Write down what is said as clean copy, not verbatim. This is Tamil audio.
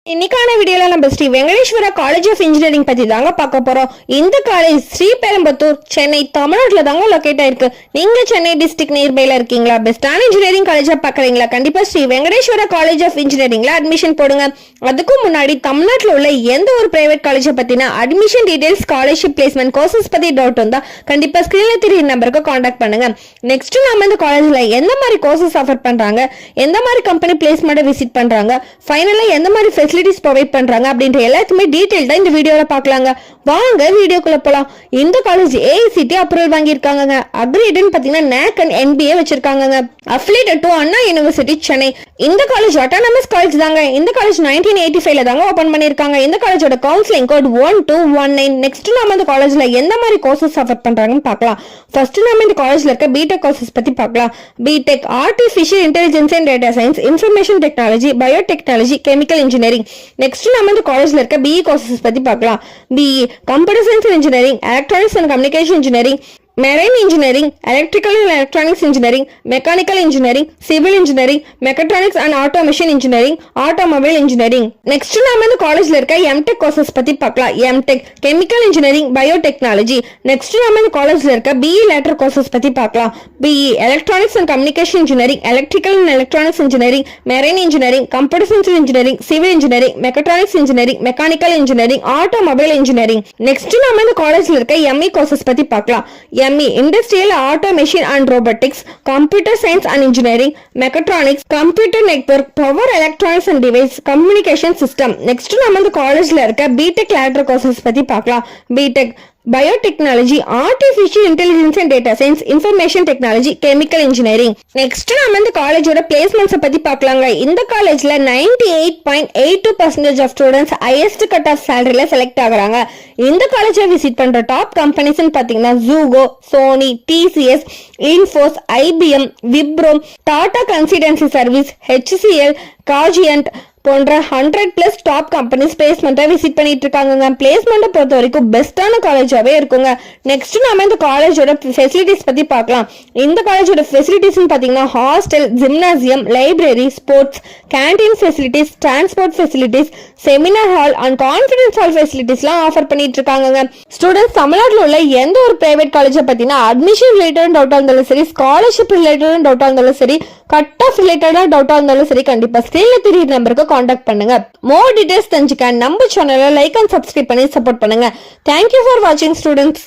இன்னைக்கான வீடியோல நம்ம Sri Venkateswara college of engineering பத்தி தாங்க பார்க்க போறோம். இந்த காலேஜ் ஸ்ரீபெரும்புத்தூர், சென்னை, தமிழ்நாட்டுல தாங்க லொகேட் ஆயிருக்கு. நீங்க சென்னை டிஸ்ட்ரிக்ட் நியர்பைல இருக்கீங்களா? பெஸ்டான இன்ஜினியரிங் காலேஜா பாக்குறீங்களா? கண்டிப்பா ஸ்ரீ வெங்கடேஸ்வரா காலேஜ் ஆஃப் இன்ஜினியரிங்ல அட்மிஷன் போடுங்க. அதுக்கும் முன்னாடி தமிழ்நாட்டுல உள்ள எந்த ஒரு பிரைவேட் காலேஜை பத்தின admission details, scholarship, placement, courses பத்தி டவுட் இருந்தா கண்டிப்பா ஸ்கிரீன்ல தெரிய நம்பருக்கு கான்டாக்ட் பண்ணுங்க. நெக்ஸ்ட் நாம இந்த காலேஜ்ல எந்த மாதிரி கோர்சஸ் ஆஃபர் பண்றாங்க, எந்த மாதிரி கம்பெனி பிளேஸ்மெண்ட் விசிட் பண்றாங்க, ஃபைனலா எந்த மாதிரி ஃபெசிலிட்டிஸ் ப்ரொவைட் பண்றாங்க அப்படின்ற எல்லாத்துமே டீடைல்டா இந்த வீடியோல பார்க்கலாங்க. வாங்க வீடியோக்குள்ள போலாம். இந்த காலேஜ் AICTE அப்ரூவல் வாங்கியிருக்காங்க. அக்ரிடென்ட் பாத்தீங்கன்னா NAC and NBA வச்சிருக்காங்க. Affiliated to Anna university Chennai. இந்த காலேஜ் ஆட்டோனமஸ் காலேஜ் தாங்க. இந்த காலேஜ் 1985ல தாங்க ஓபன் பண்ணிருக்காங்க. இந்த காலேஜோட கவுன்சிலிங் கோட் 1219. நெக்ஸ்ட் நாம இந்த காலேஜ்ல எந்த மாதிரி கோர்சஸ் ஆஃபர் பண்றாங்கன்னு பார்க்கலாம். ஃபர்ஸ்ட் நாம இந்த காலேஜ்ல இருக்க பிடெக் கோர்சஸ் பத்தி பார்க்கலாம். B Tech artificial intelligence and data science, information technology, biotechnology, chemical engineering. Next நாம இந்த காலேஜ்ல இருக்க BE கோர்சஸ் பத்தி பார்க்கலாம். BE computer science and engineering, electronics and communication engineering, Marine Engineering, Electrical and Electronics Engineering, Mechanical Engineering, Civil Engineering, Mechatronics and Automation Engineering, Automobile Engineering. Next நாம இந்த காலேஜ்ல இருக்க MTech கோர்சஸ் பத்தி பார்க்கலாம். MTech Chemical Engineering, Biotechnology. Next நாம இந்த காலேஜ்ல இருக்க BE lateral கோர்சஸ் பத்தி பார்க்கலாம். BE Electronics and Communication Engineering, Electrical and Electronics Engineering, Marine Engineering, Computer Science Engineering, Civil Engineering, Mechatronics Engineering, Mechanical Engineering, Automobile Engineering. Next நாம இந்த காலேஜ்ல இருக்க ME கோர்சஸ் பத்தி பார்க்கலாம். ME Industrial Automation and Robotics, Computer Science and Engineering, Mechatronics, Computer Network, Power Electronics and Device, Communication System. Next நாம இந்த காலேஜ்ல இருக்க BTech lateral courses பத்தி பார்க்கலாம். BTech Biotechnology, Artificial Intelligence and Data Science, Information Technology, Chemical Engineering. Next நாம இந்த காலேஜோட பிளேஸ்மெண்ட்ஸ் பத்தி பார்க்கலாங்க. இந்த காலேஜ்ல 98.82% of students highest cut off சாலரியில செலக்ட் ஆகுறாங்க. இந்த காலேஜை விசிட் பண்ற டாப் கம்பெனிஸ் பாத்தீங்கன்னா Zoho, Sony, TCS, Infosys, IBM, Wipro, Tata Consultancy Service, HCL, Cogent போன்ற 100+ டாப் கம்பெனிஸ் பிளேஸ்மெண்ட்டை விசிட் பண்ணிட்டு இருக்காங்க. பிளேஸ்மெண்ட்டை பொறுத்த வரைக்கும் பெஸ்டான காலேஜாவே இருக்குங்க. நெக்ஸ்ட் நாம இந்த காலேஜோட ஃபெசிலிட்டிஸ் பத்தி பார்க்கலாம். இந்த காலேஜோட ஃபெசிலிட்டிஸ் பாத்தீங்கன்னா hostel, gymnasium, library, sports, canteen facilities, transport facilities, seminar hall and conference hall ஃபெசிலிட்டிஸ்லாம் ஆஃபர் பண்ணிட்டு இருக்காங்க. ஸ்டூடெண்ட்ஸ் தமிழ்நாட்டில் உள்ள எந்த ஒரு பிரைவேட் காலேஜை பத்தினா அட்மிஷன் ரிலேட்டட் டவுட்டா இருந்தாலும் சரி, ஸ்காலர்ஷிப் ரிலேட்டட் டவுட்டா இருந்தாலும் சரி, கட் ஆஃப் ரிலேட்டடா டவுட்டா இருந்தாலும் சரி, கண்டிப்பா ஸ்கிரீன்ல தெரிய நம்பருக்கு கான்டாக்ட் பண்ணுங்க. மோர் டீடைல்ஸ் தெரிஞ்சுக்க நம்ம சேனலை லைக் அண்ட் சப்ஸ்கிரைப் பண்ணி சப்போர்ட் பண்ணுங்க. தேங்க்யூ ஃபார் வாட்சிங் ஸ்டூடெண்ட்ஸ்.